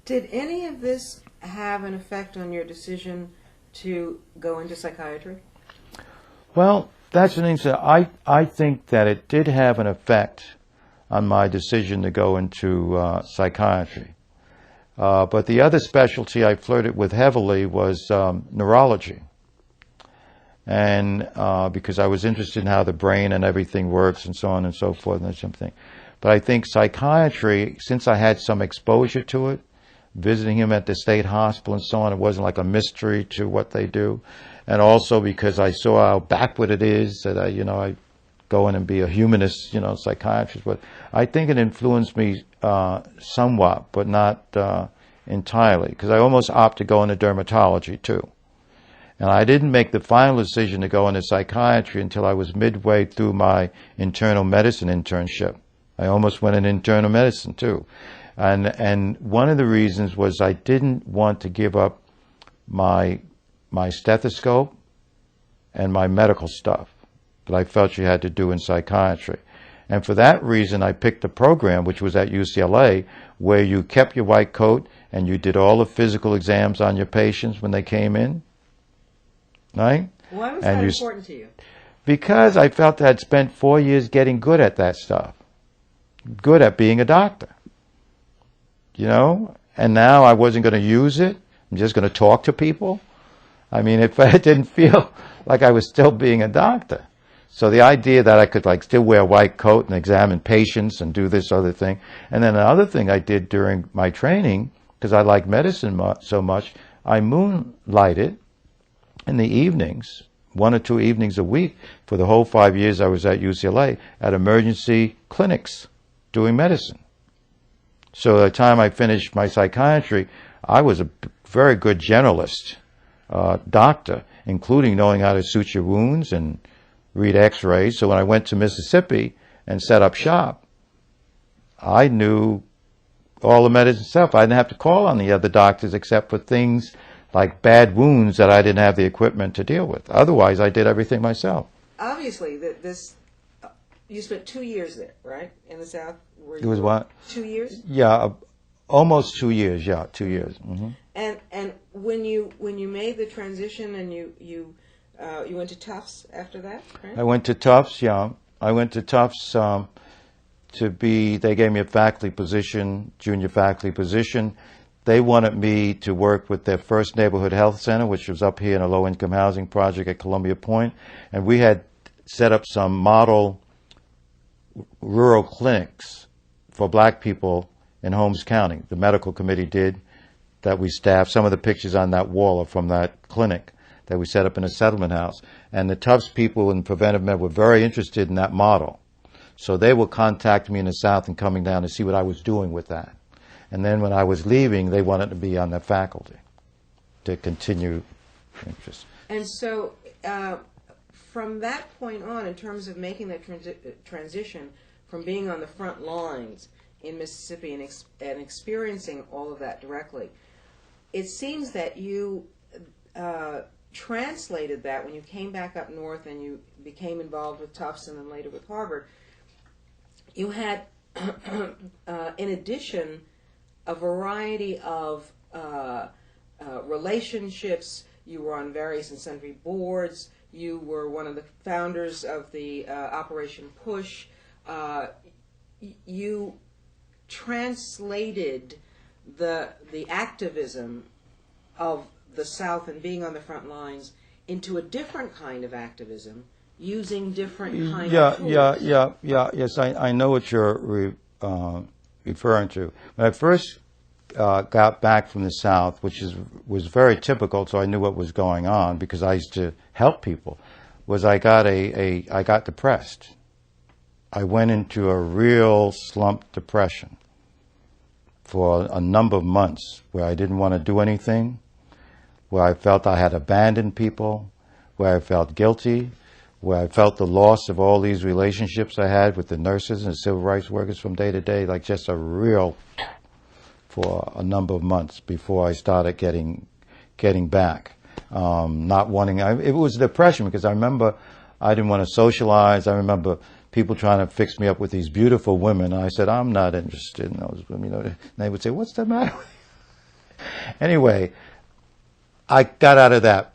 Did any of this have an effect on your decision to go into psychiatry? Well, that's an interesting. I think that it did have an effect on my decision to go into psychiatry. But the other specialty I flirted with heavily was neurology. And because I was interested in how the brain and everything works and so on and so forth and something. But I think psychiatry, since I had some exposure to it, visiting him at the state hospital and so on, it wasn't like a mystery to what they do. And also because I saw how backward it is, that I go in and be a humanist, psychiatrist. But I think it influenced me somewhat, but not entirely, because I almost opted to go into dermatology too. And I didn't make the final decision to go into psychiatry until I was midway through my internal medicine internship. I almost went in internal medicine too. And one of the reasons was I didn't want to give up my stethoscope and my medical stuff that I felt you had to do in psychiatry. And for that reason, I picked a program, which was at UCLA, where you kept your white coat and you did all the physical exams on your patients when they came in. Right? Why was that important to you? Because I felt I'd spent 4 years getting good at that stuff. Good at being a doctor. And now I wasn't going to use it. I'm just going to talk to people. I mean, it didn't feel like I was still being a doctor. So the idea that I could still wear a white coat and examine patients and do this other thing. And then another thing I did during my training, because I like medicine so much, I moonlighted in the evenings, 1 or 2 evenings a week for the whole 5 years I was at UCLA at emergency clinics doing medicine. So by the time I finished my psychiatry, I was a very good generalist doctor, including knowing how to suture wounds and read x-rays. So when I went to Mississippi and set up shop, I knew all the medicine stuff. I didn't have to call on the other doctors except for things like bad wounds that I didn't have the equipment to deal with. Otherwise, I did everything myself. Obviously, you spent 2 years there, right, in the South? It was what? 2 years? Yeah, almost 2 years. Yeah, 2 years. Mm-hmm. And when you made the transition and you went to Tufts after that, right? I went to Tufts. Yeah, I went to Tufts they gave me a faculty position, junior faculty position. They wanted me to work with their first neighborhood health center, which was up here in a low-income housing project at Columbia Point. And we had set up some model rural clinics for black people in Holmes County. The medical committee did, that we staffed. Some of the pictures on that wall are from that clinic that we set up in a settlement house. And the Tufts people in preventive med were very interested in that model. So they would contact me in the South and coming down to see what I was doing with that. And then when I was leaving, they wanted to be on the faculty to continue interest. And so from that point on, in terms of making that transition from being on the front lines in Mississippi and experiencing all of that directly, it seems that you translated that when you came back up north and you became involved with Tufts and then later with Harvard. You had, in addition, a variety of relationships. You were on various and sundry boards. You were one of the founders of the Operation Push. You translated the activism of the South and being on the front lines into a different kind of activism, using different kinds of tools. Yes, I know what you're referring to. When I first got back from the South, which was very typical, so I knew what was going on because I used to help people, was I got depressed. I went into a real slump depression for a number of months where I didn't want to do anything, where I felt I had abandoned people, where I felt guilty, where I felt the loss of all these relationships I had with the nurses and civil rights workers from day to day, like just a real, for a number of months before I started getting back. Not wanting, it was depression because I remember I didn't want to socialize. I remember people trying to fix me up with these beautiful women. And I said, I'm not interested in those women. And they would say, what's the matter with you? Anyway, I got out of that.